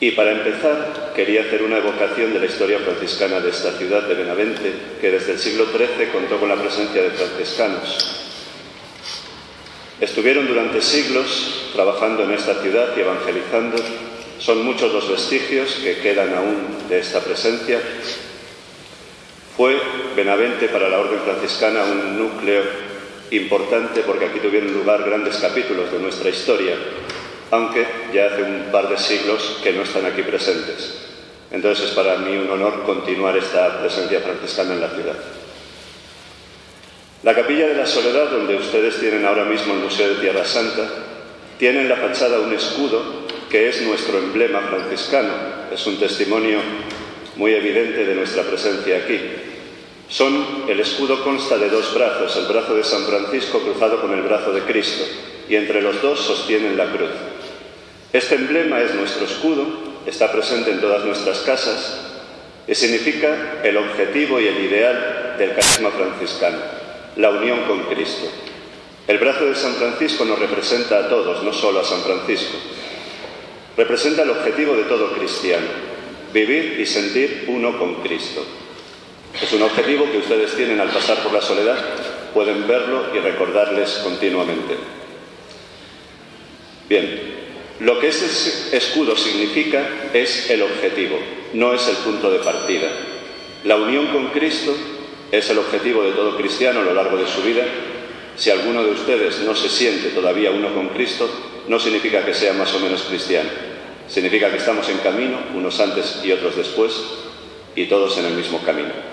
Y para empezar, quería hacer una evocación de la historia franciscana de esta ciudad de Benavente, que desde el siglo XIII contó con la presencia de franciscanos. Estuvieron durante siglos trabajando en esta ciudad y evangelizando. Son muchos los vestigios que quedan aún de esta presencia. Fue Benavente para la Orden Franciscana un núcleo importante porque aquí tuvieron lugar grandes capítulos de nuestra historia, aunque ya hace un par de siglos que no están aquí presentes. Entonces es para mí un honor continuar esta presencia franciscana en la ciudad. La Capilla de la Soledad, donde ustedes tienen ahora mismo el Museo de Tierra Santa, tiene en la fachada un escudo que es nuestro emblema franciscano. Es un testimonio muy evidente de nuestra presencia aquí. El escudo consta de dos brazos, el brazo de San Francisco cruzado con el brazo de Cristo, y entre los dos sostienen la cruz. Este emblema es nuestro escudo, está presente en todas nuestras casas y significa el objetivo y el ideal del carisma franciscano, la unión con Cristo. El brazo de San Francisco nos representa a todos, no solo a San Francisco. Representa el objetivo de todo cristiano, vivir y sentir uno con Cristo. Es un objetivo que ustedes tienen al pasar por la soledad, pueden verlo y recordarles continuamente. Bien, lo que este escudo significa es el objetivo, no es el punto de partida. La unión con Cristo es el objetivo de todo cristiano a lo largo de su vida. Si alguno de ustedes no se siente todavía uno con Cristo, no significa que sea más o menos cristiano. Significa que estamos en camino, unos antes y otros después, y todos en el mismo camino.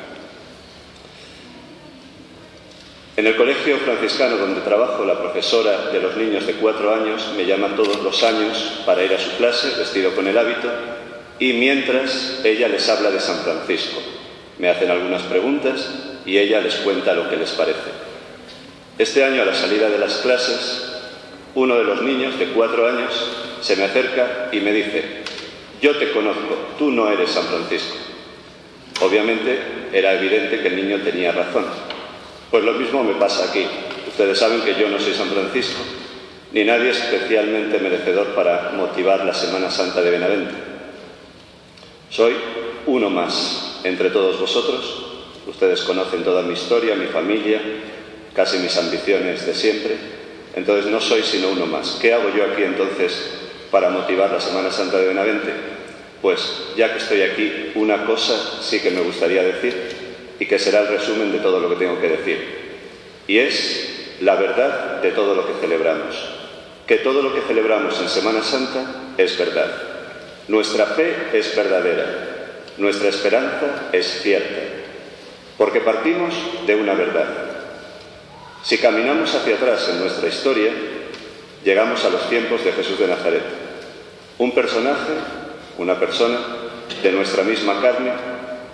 En el colegio franciscano donde trabajo, la profesora de los niños de 4 años me llama todos los años para ir a su clase, vestido con el hábito, y mientras ella les habla de San Francisco. Me hacen algunas preguntas y ella les cuenta lo que les parece. Este año, a la salida de las clases, uno de los niños de 4 años se me acerca y me dice: yo te conozco, tú no eres San Francisco. Obviamente era evidente que el niño tenía razón. Pues lo mismo me pasa aquí. Ustedes saben que yo no soy San Francisco, ni nadie especialmente merecedor para motivar la Semana Santa de Benavente. Soy uno más entre todos vosotros. Ustedes conocen toda mi historia, mi familia, casi mis ambiciones de siempre. Entonces no soy sino uno más. ¿Qué hago yo aquí entonces para motivar la Semana Santa de Benavente? Pues ya que estoy aquí, una cosa sí que me gustaría decir, y que será el resumen de todo lo que tengo que decir. Y es la verdad de todo lo que celebramos. Que todo lo que celebramos en Semana Santa es verdad. Nuestra fe es verdadera. Nuestra esperanza es cierta. Porque partimos de una verdad. Si caminamos hacia atrás en nuestra historia, llegamos a los tiempos de Jesús de Nazaret. Un personaje, una persona de nuestra misma carne,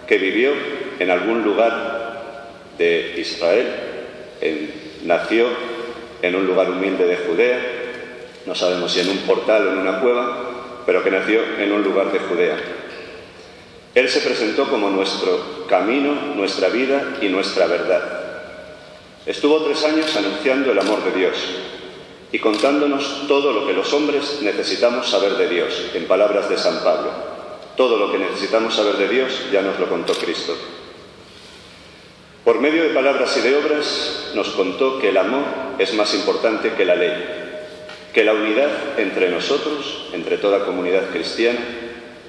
que vivió en algún lugar de Israel, nació en un lugar humilde de Judea, no sabemos si en un portal o en una cueva, pero que nació en un lugar de Judea. Él se presentó como nuestro camino, nuestra vida y nuestra verdad. Estuvo 3 años anunciando el amor de Dios y contándonos todo lo que los hombres necesitamos saber de Dios, en palabras de San Pablo. Todo lo que necesitamos saber de Dios ya nos lo contó Cristo. Por medio de palabras y de obras nos contó que el amor es más importante que la ley, que la unidad entre nosotros, entre toda comunidad cristiana,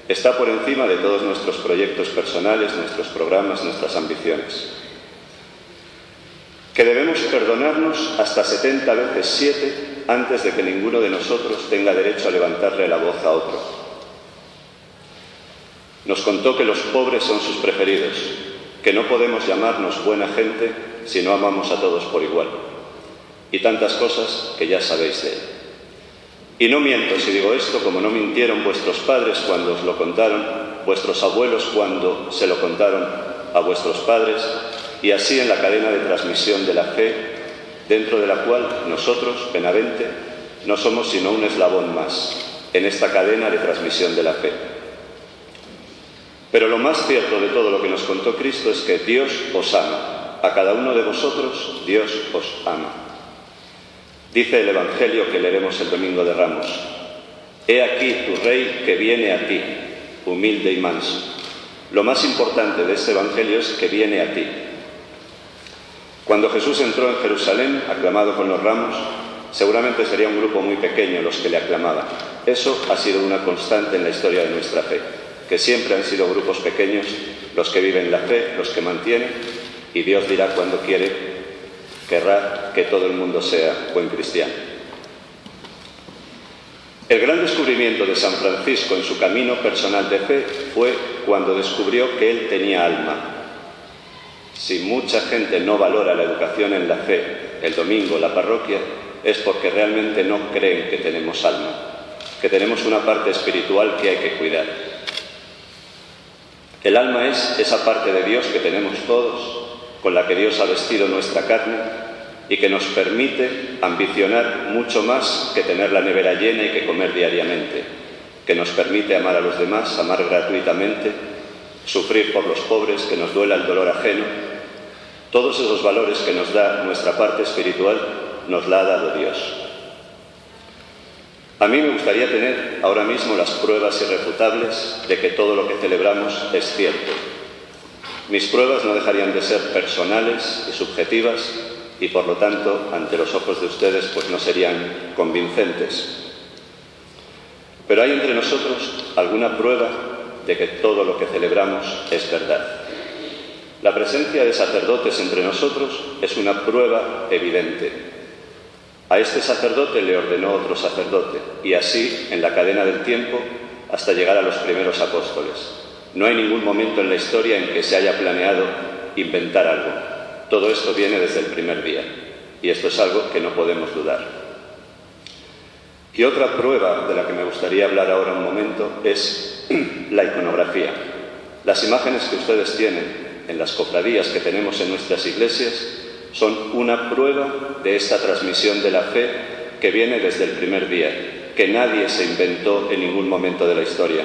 está por encima de todos nuestros proyectos personales, nuestros programas, nuestras ambiciones. Que debemos perdonarnos hasta 70 veces 7 antes de que ninguno de nosotros tenga derecho a levantarle la voz a otro. Nos contó que los pobres son sus preferidos, que no podemos llamarnos buena gente si no amamos a todos por igual. Y tantas cosas que ya sabéis de él. Y no miento si digo esto, como no mintieron vuestros padres cuando os lo contaron, vuestros abuelos cuando se lo contaron a vuestros padres, y así en la cadena de transmisión de la fe, dentro de la cual nosotros, Benavente, no somos sino un eslabón más en esta cadena de transmisión de la fe. Pero lo más cierto de todo lo que nos contó Cristo es que Dios os ama. A cada uno de vosotros Dios os ama. Dice el Evangelio que leeremos el Domingo de Ramos: He aquí tu rey que viene a ti, humilde y manso. Lo más importante de este Evangelio es que viene a ti. Cuando Jesús entró en Jerusalén, aclamado con los ramos, seguramente sería un grupo muy pequeño los que le aclamaban. Eso ha sido una constante en la historia de nuestra fe, que siempre han sido grupos pequeños los que viven la fe, los que mantienen, y Dios dirá cuando querrá que todo el mundo sea buen cristiano. El gran descubrimiento de San Francisco en su camino personal de fe fue cuando descubrió que él tenía alma. Si mucha gente no valora la educación en la fe, el domingo, la parroquia, es porque realmente no creen que tenemos alma, que tenemos una parte espiritual que hay que cuidar. El alma es esa parte de Dios que tenemos todos, con la que Dios ha vestido nuestra carne y que nos permite ambicionar mucho más que tener la nevera llena y que comer diariamente, que nos permite amar a los demás, amar gratuitamente, sufrir por los pobres, que nos duela el dolor ajeno. Todos esos valores que nos da nuestra parte espiritual nos la ha dado Dios. A mí me gustaría tener ahora mismo las pruebas irrefutables de que todo lo que celebramos es cierto. Mis pruebas no dejarían de ser personales y subjetivas y, por lo tanto, ante los ojos de ustedes, pues no serían convincentes. Pero hay entre nosotros alguna prueba de que todo lo que celebramos es verdad. La presencia de sacerdotes entre nosotros es una prueba evidente. A este sacerdote le ordenó otro sacerdote, y así, en la cadena del tiempo, hasta llegar a los primeros apóstoles. No hay ningún momento en la historia en que se haya planeado inventar algo. Todo esto viene desde el primer día, y esto es algo que no podemos dudar. Y otra prueba de la que me gustaría hablar ahora un momento es la iconografía. Las imágenes que ustedes tienen en las cofradías que tenemos en nuestras iglesias son una prueba de esta transmisión de la fe que viene desde el primer día, que nadie se inventó en ningún momento de la historia.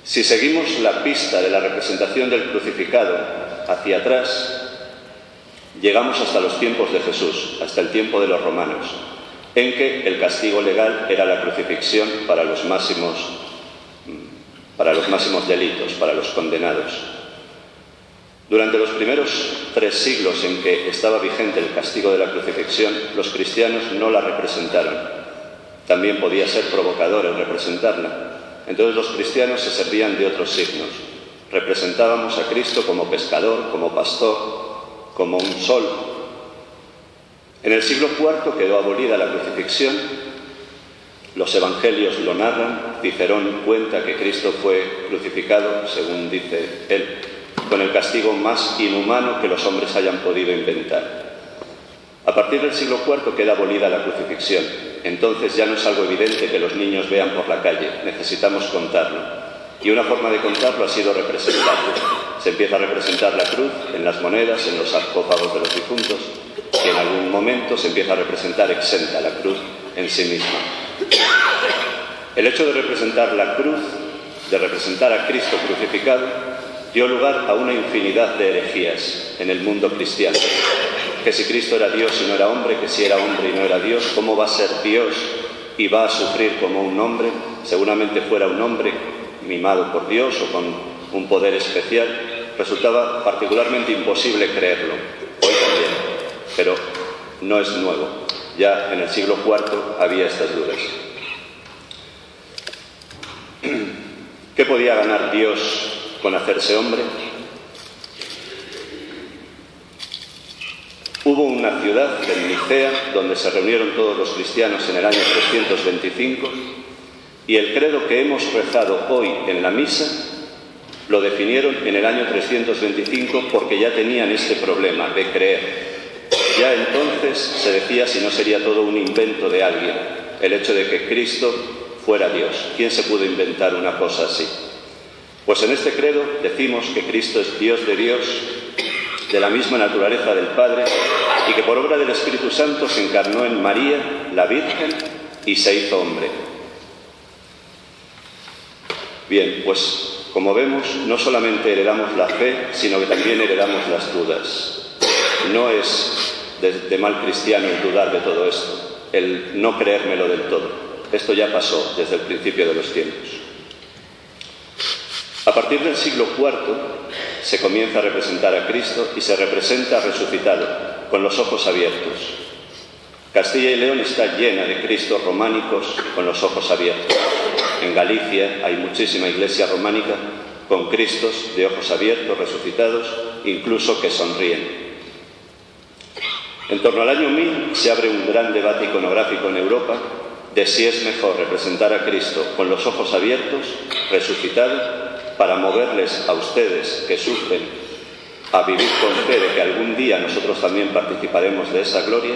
Si seguimos la pista de la representación del crucificado hacia atrás, llegamos hasta los tiempos de Jesús, hasta el tiempo de los romanos, en que el castigo legal era la crucifixión para los máximos delitos, para los condenados. Durante los primeros 3 siglos en que estaba vigente el castigo de la crucifixión, los cristianos no la representaron. También podía ser provocador el representarla. Entonces los cristianos se servían de otros signos. Representábamos a Cristo como pescador, como pastor, como un sol. En el siglo IV quedó abolida la crucifixión. Los evangelios lo narran. Cicerón cuenta que Cristo fue crucificado, según dice él, con el castigo más inhumano que los hombres hayan podido inventar. A partir del siglo IV queda abolida la crucifixión. Entonces ya no es algo evidente que los niños vean por la calle, necesitamos contarlo. Y una forma de contarlo ha sido representarlo. Se empieza a representar la cruz en las monedas, en los sarcófagos de los difuntos, y en algún momento se empieza a representar exenta la cruz en sí misma. El hecho de representar la cruz, de representar a Cristo crucificado, dio lugar a una infinidad de herejías en el mundo cristiano. Que si Cristo era Dios y no era hombre, que si era hombre y no era Dios, ¿cómo va a ser Dios y va a sufrir como un hombre? Seguramente fuera un hombre mimado por Dios o con un poder especial. Resultaba particularmente imposible creerlo, hoy también, pero no es nuevo. Ya en el siglo IV había estas dudas. ¿Qué podía ganar Dios con hacerse hombre? Hubo una ciudad, en Nicea, donde se reunieron todos los cristianos en el año 325, y el credo que hemos rezado hoy en la misa lo definieron en el año 325 porque ya tenían este problema de creer. Ya entonces se decía si no sería todo un invento de alguien, el hecho de que Cristo fuera Dios. ¿Quién se pudo inventar una cosa así? Pues en este credo decimos que Cristo es Dios de Dios, de la misma naturaleza del Padre, y que por obra del Espíritu Santo se encarnó en María, la Virgen, y se hizo hombre. Bien, pues como vemos, no solamente heredamos la fe, sino que también heredamos las dudas. No es de mal cristiano el dudar de todo esto, el no creérmelo del todo. Esto ya pasó desde el principio de los tiempos. A partir del siglo IV se comienza a representar a Cristo y se representa resucitado, con los ojos abiertos. Castilla y León está llena de Cristos románicos con los ojos abiertos. En Galicia hay muchísima iglesia románica con Cristos de ojos abiertos, resucitados, incluso que sonríen. En torno al año 1000 se abre un gran debate iconográfico en Europa de si es mejor representar a Cristo con los ojos abiertos, resucitado, para moverles a ustedes que sufren a vivir con fe de que algún día nosotros también participaremos de esa gloria,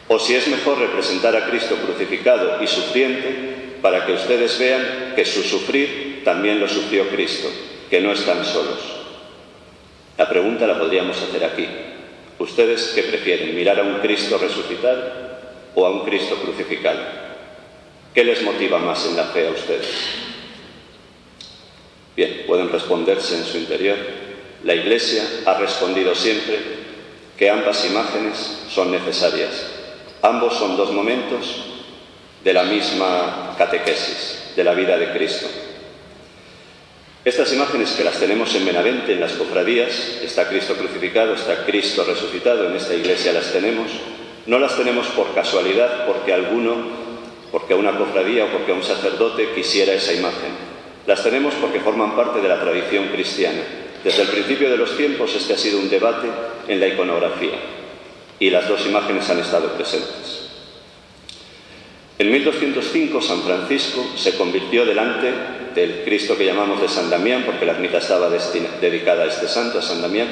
o si es mejor representar a Cristo crucificado y sufriente para que ustedes vean que su sufrir también lo sufrió Cristo, que no están solos. La pregunta la podríamos hacer aquí. ¿Ustedes qué prefieren, mirar a un Cristo resucitado o a un Cristo crucificado? ¿Qué les motiva más en la fe a ustedes? Bien, pueden responderse en su interior. La Iglesia ha respondido siempre que ambas imágenes son necesarias. Ambos son dos momentos de la misma catequesis, de la vida de Cristo. Estas imágenes que las tenemos en Benavente, en las cofradías, está Cristo crucificado, está Cristo resucitado, en esta iglesia las tenemos, no las tenemos por casualidad, porque una cofradía o porque un sacerdote quisiera esa imagen. Las tenemos porque forman parte de la tradición cristiana. Desde el principio de los tiempos este ha sido un debate en la iconografía y las dos imágenes han estado presentes. En 1205 San Francisco se convirtió delante del Cristo que llamamos de San Damián, porque la ermita estaba dedicada a este santo, a San Damián.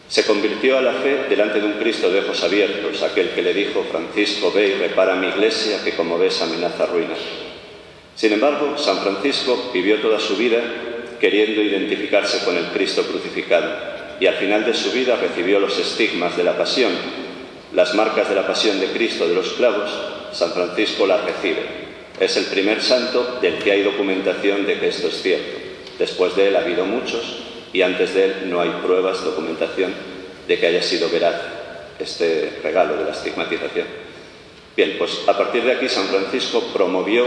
Se convirtió a la fe delante de un Cristo de ojos abiertos, aquel que le dijo: Francisco, ve y repara mi iglesia, que como ves amenaza ruina. Sin embargo, San Francisco vivió toda su vida queriendo identificarse con el Cristo crucificado y al final de su vida recibió los estigmas de la pasión, las marcas de la pasión de Cristo de los clavos. San Francisco las recibe. Es el primer santo del que hay documentación de que esto es cierto. Después de él ha habido muchos y antes de él no hay pruebas, documentación de que haya sido veraz este regalo de la estigmatización. Bien, pues a partir de aquí San Francisco promovió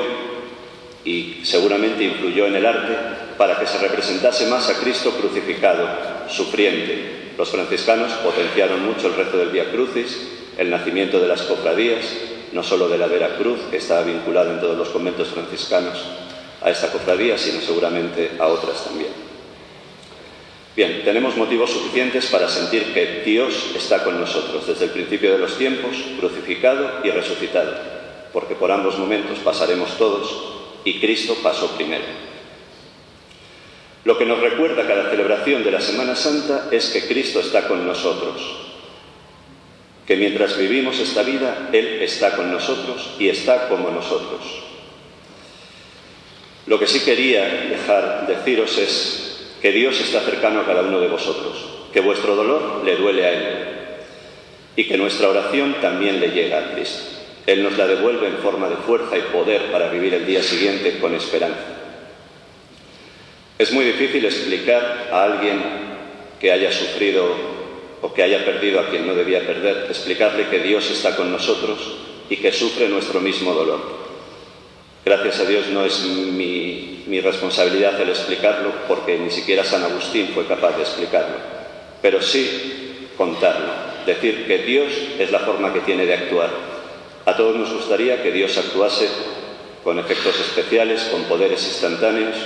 y seguramente influyó en el arte para que se representase más a Cristo crucificado, sufriente. Los franciscanos potenciaron mucho el rezo del Vía Crucis, el nacimiento de las cofradías, no solo de la Vera Cruz, que estaba vinculada en todos los conventos franciscanos a esta cofradía, sino seguramente a otras también. Bien, tenemos motivos suficientes para sentir que Dios está con nosotros desde el principio de los tiempos, crucificado y resucitado, porque por ambos momentos pasaremos todos y Cristo pasó primero. Lo que nos recuerda cada celebración de la Semana Santa es que Cristo está con nosotros, que mientras vivimos esta vida, Él está con nosotros y está como nosotros. Lo que sí quería deciros es que Dios está cercano a cada uno de vosotros, que vuestro dolor le duele a Él y que nuestra oración también le llega a Cristo. Él nos la devuelve en forma de fuerza y poder para vivir el día siguiente con esperanza. Es muy difícil explicar a alguien que haya sufrido o que haya perdido a quien no debía perder, explicarle que Dios está con nosotros y que sufre nuestro mismo dolor. Gracias a Dios no es mi responsabilidad el explicarlo, porque ni siquiera San Agustín fue capaz de explicarlo, pero sí contarlo, decir que Dios es la forma que tiene de actuar. A todos nos gustaría que Dios actuase con efectos especiales, con poderes instantáneos,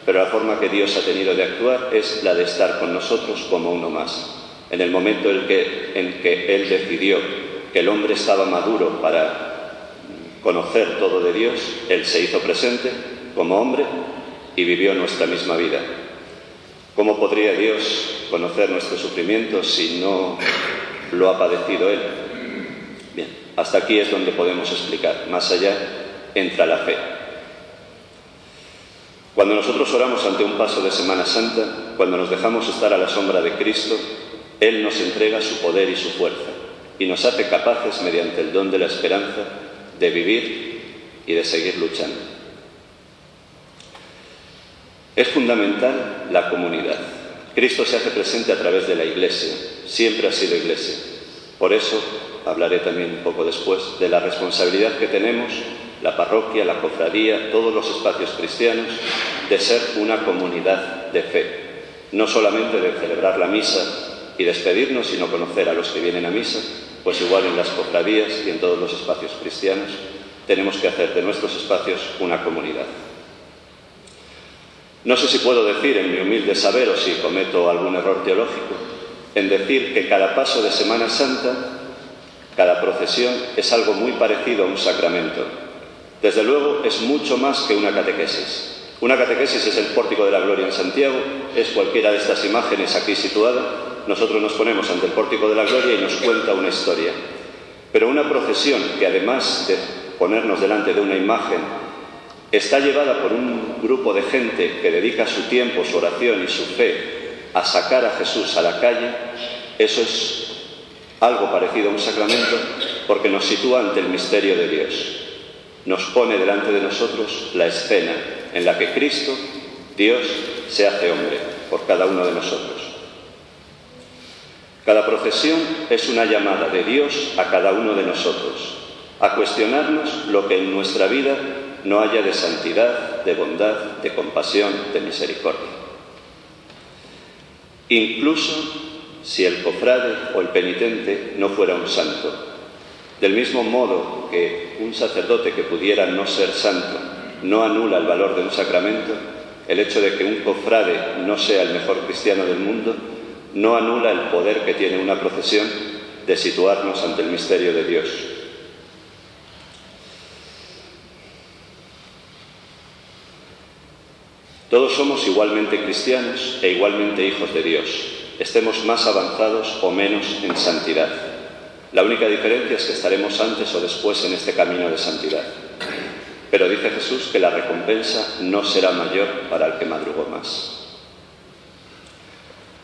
pero la forma que Dios ha tenido de actuar es la de estar con nosotros como uno más. En el momento en que Él decidió que el hombre estaba maduro para conocer todo de Dios, Él se hizo presente como hombre y vivió nuestra misma vida. ¿Cómo podría Dios conocer nuestro sufrimiento si no lo ha padecido Él? Bien, hasta aquí es donde podemos explicar. Más allá entra la fe. Cuando nosotros oramos ante un paso de Semana Santa, cuando nos dejamos estar a la sombra de Cristo, Él nos entrega su poder y su fuerza y nos hace capaces, mediante el don de la esperanza, de vivir y de seguir luchando. Es fundamental la comunidad. Cristo se hace presente a través de la Iglesia, siempre ha sido Iglesia. Por eso, hablaré también un poco después de la responsabilidad que tenemos la parroquia, la cofradía, todos los espacios cristianos, de ser una comunidad de fe. No solamente de celebrar la misa y despedirnos, sino conocer a los que vienen a misa, pues igual en las cofradías y en todos los espacios cristianos tenemos que hacer de nuestros espacios una comunidad. No sé si puedo decir, en mi humilde saber, o si cometo algún error teológico, en decir que cada paso de Semana Santa, cada procesión, es algo muy parecido a un sacramento. Desde luego, es mucho más que una catequesis. Una catequesis es el pórtico de la gloria en Santiago, es cualquiera de estas imágenes aquí situada. Nosotros nos ponemos ante el pórtico de la gloria y nos cuenta una historia. Pero una procesión que, además de ponernos delante de una imagen, está llevada por un grupo de gente que dedica su tiempo, su oración y su fe a sacar a Jesús a la calle, eso es algo parecido a un sacramento, porque nos sitúa ante el misterio de Dios. Nos pone delante de nosotros la escena en la que Cristo, Dios, se hace hombre por cada uno de nosotros. Cada procesión es una llamada de Dios a cada uno de nosotros, a cuestionarnos lo que en nuestra vida no haya de santidad, de bondad, de compasión, de misericordia. Incluso si el cofrade o el penitente no fuera un santo. Del mismo modo que un sacerdote que pudiera no ser santo no anula el valor de un sacramento, el hecho de que un cofrade no sea el mejor cristiano del mundo no anula el poder que tiene una procesión de situarnos ante el misterio de Dios. Todos somos igualmente cristianos e igualmente hijos de Dios, estemos más avanzados o menos en santidad. La única diferencia es que estaremos antes o después en este camino de santidad. Pero dice Jesús que la recompensa no será mayor para el que madrugó más.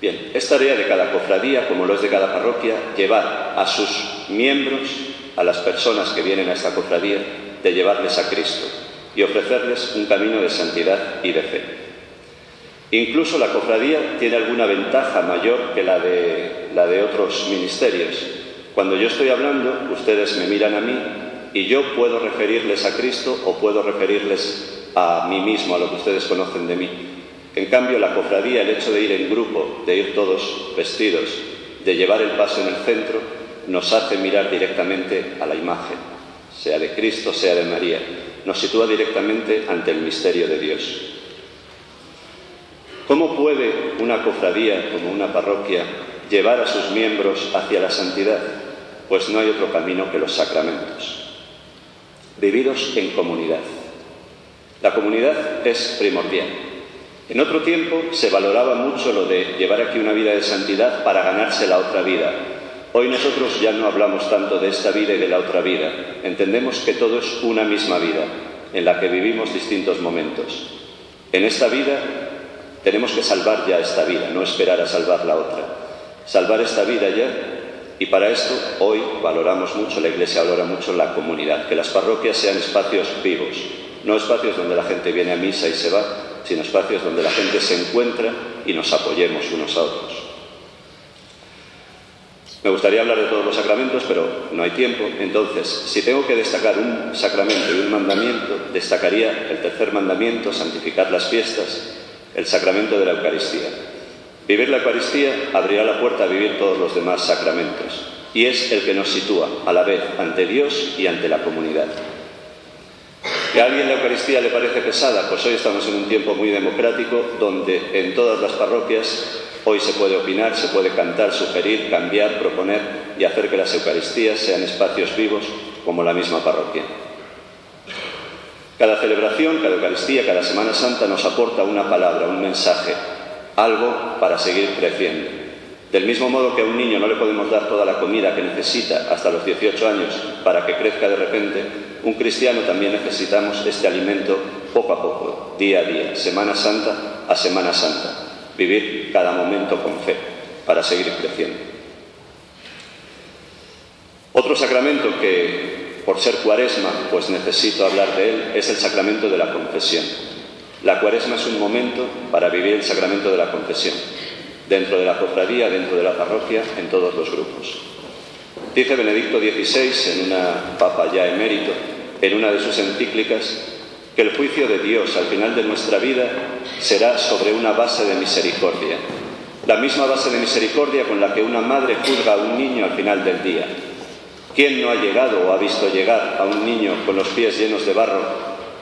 Bien, es tarea de cada cofradía, como lo es de cada parroquia, llevar a sus miembros, a las personas que vienen a esta cofradía, de llevarles a Cristo y ofrecerles un camino de santidad y de fe. Incluso la cofradía tiene alguna ventaja mayor que la de otros ministerios. Cuando yo estoy hablando, ustedes me miran a mí y yo puedo referirles a Cristo o puedo referirles a mí mismo, a lo que ustedes conocen de mí. En cambio, la cofradía, el hecho de ir en grupo, de ir todos vestidos, de llevar el paso en el centro, nos hace mirar directamente a la imagen, sea de Cristo, sea de María. Nos sitúa directamente ante el misterio de Dios. ¿Cómo puede una cofradía, como una parroquia, llevar a sus miembros hacia la santidad? Pues no hay otro camino que los sacramentos, vividos en comunidad. La comunidad es primordial. En otro tiempo se valoraba mucho lo de llevar aquí una vida de santidad para ganarse la otra vida. Hoy nosotros ya no hablamos tanto de esta vida y de la otra vida. Entendemos que todo es una misma vida, en la que vivimos distintos momentos. En esta vida tenemos que salvar ya esta vida, no esperar a salvar la otra. Salvar esta vida ya, y para esto hoy valoramos mucho, la Iglesia valora mucho la comunidad, que las parroquias sean espacios vivos, no espacios donde la gente viene a misa y se va, sino espacios donde la gente se encuentra y nos apoyemos unos a otros. Me gustaría hablar de todos los sacramentos, pero no hay tiempo. Entonces, si tengo que destacar un sacramento y un mandamiento, destacaría el tercer mandamiento, santificar las fiestas, el sacramento de la Eucaristía. Vivir la Eucaristía abrirá la puerta a vivir todos los demás sacramentos, y es el que nos sitúa a la vez ante Dios y ante la comunidad. ¿Que a alguien la Eucaristía le parece pesada? Pues hoy estamos en un tiempo muy democrático, donde en todas las parroquias hoy se puede opinar, se puede cantar, sugerir, cambiar, proponer y hacer que las Eucaristías sean espacios vivos como la misma parroquia. Cada celebración, cada Eucaristía, cada Semana Santa nos aporta una palabra, un mensaje, algo para seguir creciendo. Del mismo modo que a un niño no le podemos dar toda la comida que necesita hasta los 18 años para que crezca de repente, un cristiano también necesitamos este alimento poco a poco, día a día, Semana Santa a Semana Santa. Vivir cada momento con fe para seguir creciendo. Otro sacramento que, por ser Cuaresma, pues necesito hablar de él, es el sacramento de la confesión. La Cuaresma es un momento para vivir el sacramento de la confesión, dentro de la cofradía, dentro de la parroquia, en todos los grupos. Dice Benedicto XVI, en una papa ya emérito, en una de sus encíclicas que el juicio de Dios al final de nuestra vida será sobre una base de misericordia, la misma base de misericordia con la que una madre juzga a un niño al final del día. ¿Quién no ha llegado o ha visto llegar a un niño con los pies llenos de barro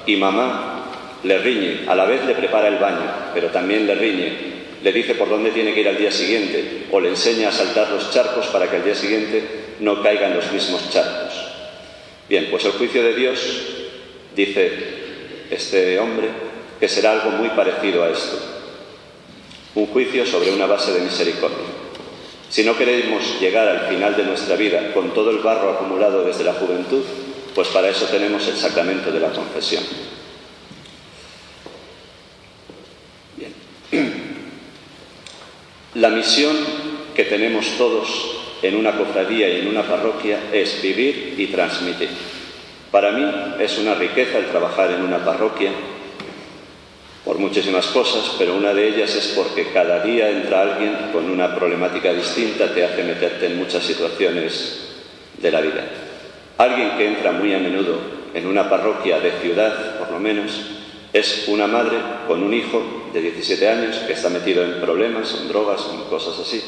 y mamá le riñe, a la vez le prepara el baño, pero también le riñe, le dice por dónde tiene que ir al día siguiente o le enseña a saltar los charcos para que al día siguiente no caigan los mismos charcos? Bien, pues el juicio de Dios, dice este hombre, que será algo muy parecido a esto. Un juicio sobre una base de misericordia. Si no queremos llegar al final de nuestra vida con todo el barro acumulado desde la juventud, pues para eso tenemos el sacramento de la confesión. Bien. La misión que tenemos todos en una cofradía y en una parroquia es vivir y transmitir. Para mí es una riqueza el trabajar en una parroquia por muchísimas cosas, pero una de ellas es porque cada día entra alguien con una problemática distinta, te hace meterte en muchas situaciones de la vida. Alguien que entra muy a menudo en una parroquia de ciudad, por lo menos, es una madre con un hijo de 17 años que está metido en problemas, en drogas, en cosas así,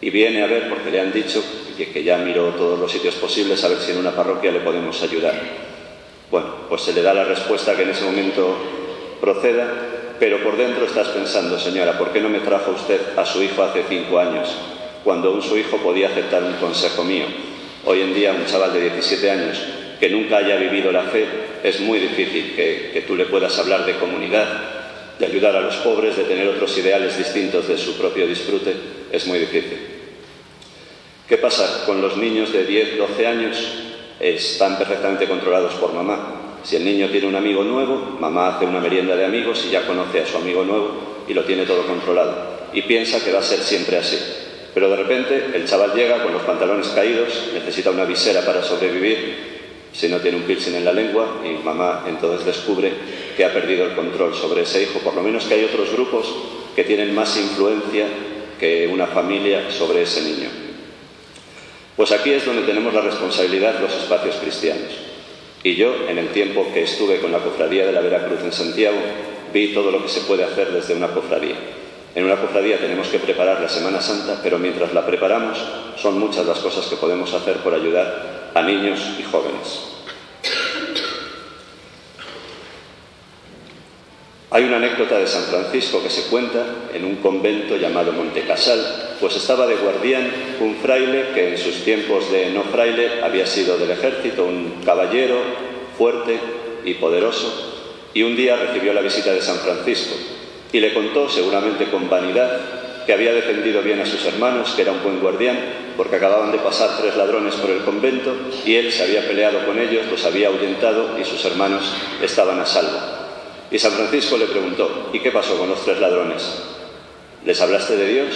y viene a ver porque le han dicho que ya miró todos los sitios posibles a ver si en una parroquia le podemos ayudar. Bueno, pues se le da la respuesta que en ese momento proceda, pero por dentro estás pensando, señora, ¿por qué no me trajo usted a su hijo hace 5 años, cuando aún su hijo podía aceptar un consejo mío? Hoy en día un chaval de 17 años que nunca haya vivido la fe, es muy difícil que tú le puedas hablar de comunidad, de ayudar a los pobres, de tener otros ideales distintos de su propio disfrute, es muy difícil. ¿Qué pasa con los niños de 10, 12 años? Están perfectamente controlados por mamá. Si el niño tiene un amigo nuevo, mamá hace una merienda de amigos y ya conoce a su amigo nuevo y lo tiene todo controlado. Y piensa que va a ser siempre así. Pero de repente el chaval llega con los pantalones caídos, necesita una visera para sobrevivir, si no tiene un piercing en la lengua, y mamá entonces descubre que ha perdido el control sobre ese hijo. Por lo menos que hay otros grupos que tienen más influencia que una familia sobre ese niño. Pues aquí es donde tenemos la responsabilidad los espacios cristianos. Y yo, en el tiempo que estuve con la Cofradía de la Veracruz en Santiago, vi todo lo que se puede hacer desde una cofradía. En una cofradía tenemos que preparar la Semana Santa, pero mientras la preparamos, son muchas las cosas que podemos hacer por ayudar a niños y jóvenes. Hay una anécdota de San Francisco que se cuenta en un convento llamado Montecasal, pues estaba de guardián un fraile que en sus tiempos de no fraile había sido del ejército, un caballero fuerte y poderoso, y un día recibió la visita de San Francisco y le contó, seguramente con vanidad, que había defendido bien a sus hermanos, que era un buen guardián, porque acababan de pasar 3 ladrones por el convento y él se había peleado con ellos, los había ahuyentado y sus hermanos estaban a salvo. Y San Francisco le preguntó, ¿y qué pasó con los 3 ladrones? ¿Les hablaste de Dios?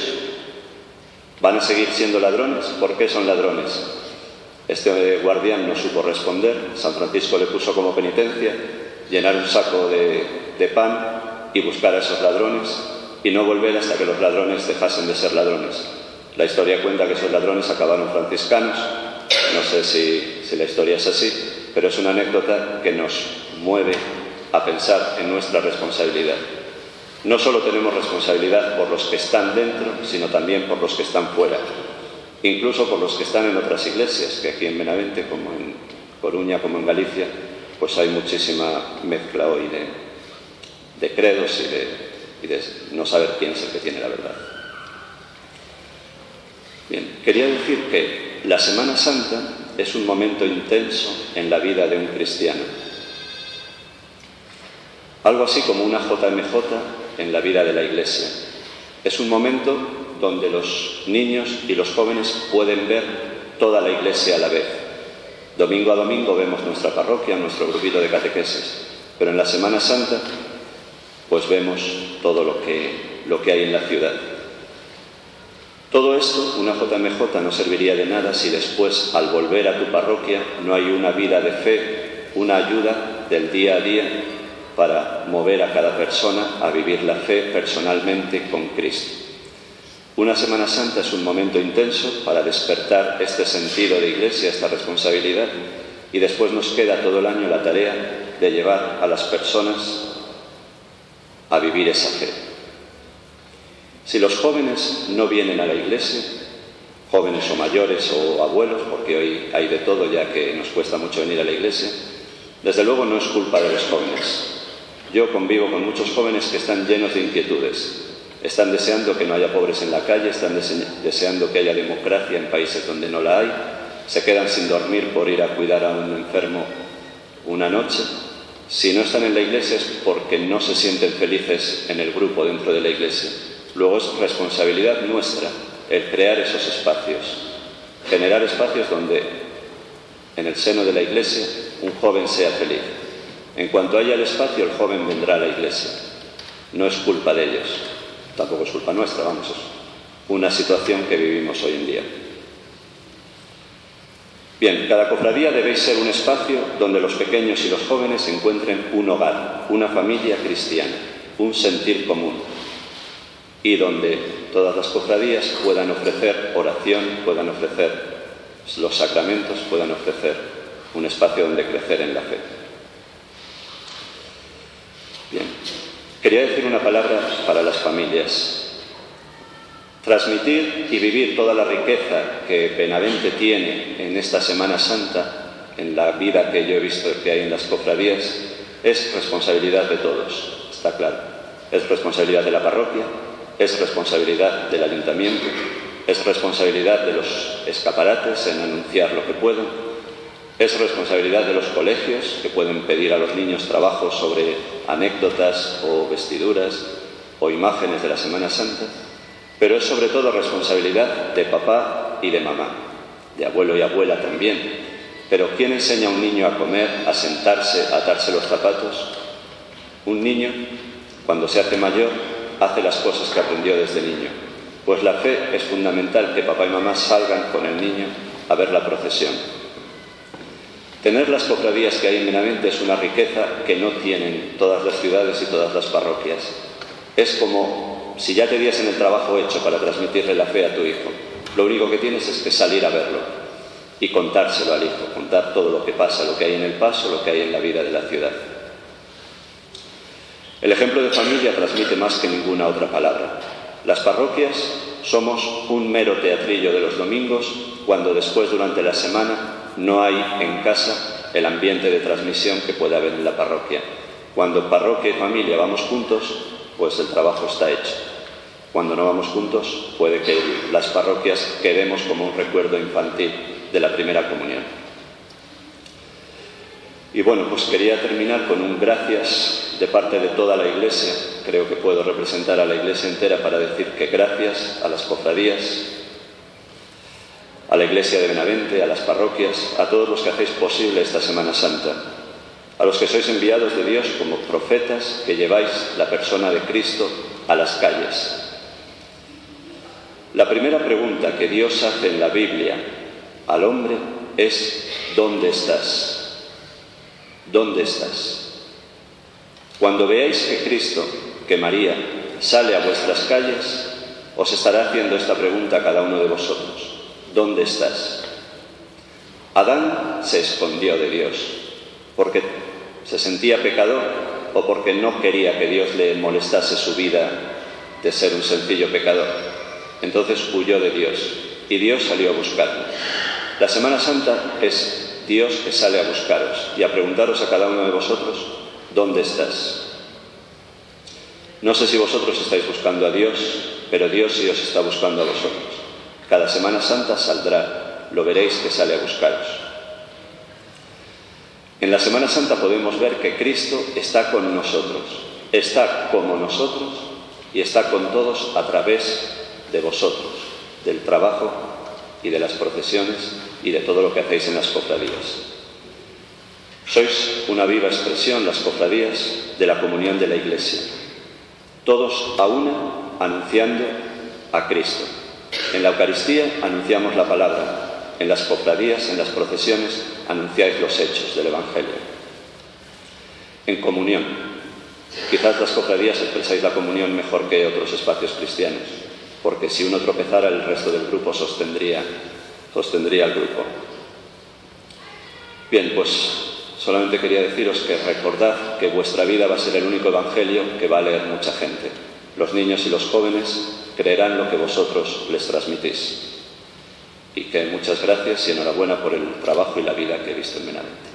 ¿Van a seguir siendo ladrones? ¿Por qué son ladrones? Este guardián no supo responder. San Francisco le puso como penitencia llenar un saco de pan y buscar a esos ladrones y no volver hasta que los ladrones dejasen de ser ladrones. La historia cuenta que esos ladrones acabaron franciscanos. No sé si la historia es así, pero es una anécdota que nos mueve a pensar en nuestra responsabilidad. No solo tenemos responsabilidad por los que están dentro, sino también por los que están fuera, incluso por los que están en otras iglesias, que aquí en Benavente, como en Coruña, como en Galicia, pues hay muchísima mezcla hoy de credos y de no saber quién es el que tiene la verdad. Bien, quería decir que la Semana Santa es un momento intenso en la vida de un cristiano. Algo así como una JMJ en la vida de la Iglesia. Es un momento donde los niños y los jóvenes pueden ver toda la Iglesia a la vez. Domingo a domingo vemos nuestra parroquia, nuestro grupito de catequesis, pero en la Semana Santa pues vemos todo lo que hay en la ciudad. Todo esto, una JMJ, no serviría de nada si después, al volver a tu parroquia, no hay una vida de fe, una ayuda del día a día para mover a cada persona a vivir la fe personalmente con Cristo. Una Semana Santa es un momento intenso para despertar este sentido de Iglesia, esta responsabilidad, Y después nos queda todo el año la tarea de llevar a las personas a vivir esa fe. Si los jóvenes no vienen a la iglesia, jóvenes o mayores o abuelos, porque hoy hay de todo ya que nos cuesta mucho venir a la iglesia, desde luego no es culpa de los jóvenes. Yo convivo con muchos jóvenes que están llenos de inquietudes. Están deseando que no haya pobres en la calle, están deseando que haya democracia en países donde no la hay, se quedan sin dormir por ir a cuidar a un enfermo una noche. Si no están en la iglesia es porque no se sienten felices en el grupo dentro de la iglesia. Luego es responsabilidad nuestra el crear esos espacios, generar espacios donde en el seno de la iglesia un joven sea feliz. En cuanto haya el espacio, el joven vendrá a la iglesia. No es culpa de ellos, tampoco es culpa nuestra, vamos, es una situación que vivimos hoy en día. Bien, cada cofradía debéis ser un espacio donde los pequeños y los jóvenes encuentren un hogar, una familia cristiana, un sentir común, y donde todas las cofradías puedan ofrecer oración, puedan ofrecer los sacramentos, puedan ofrecer un espacio donde crecer en la fe. Bien, quería decir una palabra para las familias. Transmitir y vivir toda la riqueza que Benavente tiene en esta Semana Santa, en la vida que yo he visto que hay en las cofradías, es responsabilidad de todos, está claro. Es responsabilidad de la parroquia, es responsabilidad del ayuntamiento, es responsabilidad de los escaparates en anunciar lo que pueden, es responsabilidad de los colegios que pueden pedir a los niños trabajos sobre anécdotas o vestiduras o imágenes de la Semana Santa, pero es sobre todo responsabilidad de papá y de mamá, de abuelo y abuela también. Pero ¿quién enseña a un niño a comer, a sentarse, a atarse los zapatos? Un niño, cuando se hace mayor, hace las cosas que aprendió desde niño. Pues la fe es fundamental que papá y mamá salgan con el niño a ver la procesión. Tener las cofradías que hay en Benavente es una riqueza que no tienen todas las ciudades y todas las parroquias. Es como si ya te diesen el trabajo hecho para transmitirle la fe a tu hijo. Lo único que tienes es que salir a verlo y contárselo al hijo, contar todo lo que pasa, lo que hay en el paso, lo que hay en la vida de la ciudad. El ejemplo de familia transmite más que ninguna otra palabra. Las parroquias somos un mero teatrillo de los domingos cuando después, durante la semana, no hay en casa el ambiente de transmisión que puede haber en la parroquia. Cuando parroquia y familia vamos juntos, pues el trabajo está hecho. Cuando no vamos juntos, puede que las parroquias quedemos como un recuerdo infantil de la primera comunión. Y bueno, pues quería terminar con un gracias de parte de toda la Iglesia. Creo que puedo representar a la Iglesia entera para decir que gracias a las cofradías, a la Iglesia de Benavente, a las parroquias, a todos los que hacéis posible esta Semana Santa, a los que sois enviados de Dios como profetas que lleváis la persona de Cristo a las calles. La primera pregunta que Dios hace en la Biblia al hombre es: ¿dónde estás? ¿Dónde estás? Cuando veáis que Cristo, que María, sale a vuestras calles, os estará haciendo esta pregunta a cada uno de vosotros: ¿dónde estás? Adán se escondió de Dios porque se sentía pecador o porque no quería que Dios le molestase su vida de ser un sencillo pecador. Entonces huyó de Dios y Dios salió a buscarlo. La Semana Santa es Dios que sale a buscaros y a preguntaros a cada uno de vosotros: ¿dónde estás? No sé si vosotros estáis buscando a Dios, pero Dios sí os está buscando a vosotros. Cada Semana Santa saldrá, lo veréis que sale a buscaros. En la Semana Santa podemos ver que Cristo está con nosotros, está como nosotros y está con todos a través de vosotros, del trabajo y de las procesiones y de todo lo que hacéis en las cofradías. Sois una viva expresión, las cofradías, de la comunión de la Iglesia. Todos a una anunciando a Cristo. En la Eucaristía anunciamos la palabra. En las cofradías, en las procesiones, anunciáis los hechos del Evangelio. En comunión. Quizás las cofradías expresáis la comunión mejor que otros espacios cristianos, porque si uno tropezara, el resto del grupo sostendría al grupo. Bien, pues solamente quería deciros que recordad que vuestra vida va a ser el único evangelio que va a leer mucha gente. Los niños y los jóvenes creerán lo que vosotros les transmitís. Y que muchas gracias y enhorabuena por el trabajo y la vida que he visto en Benavente.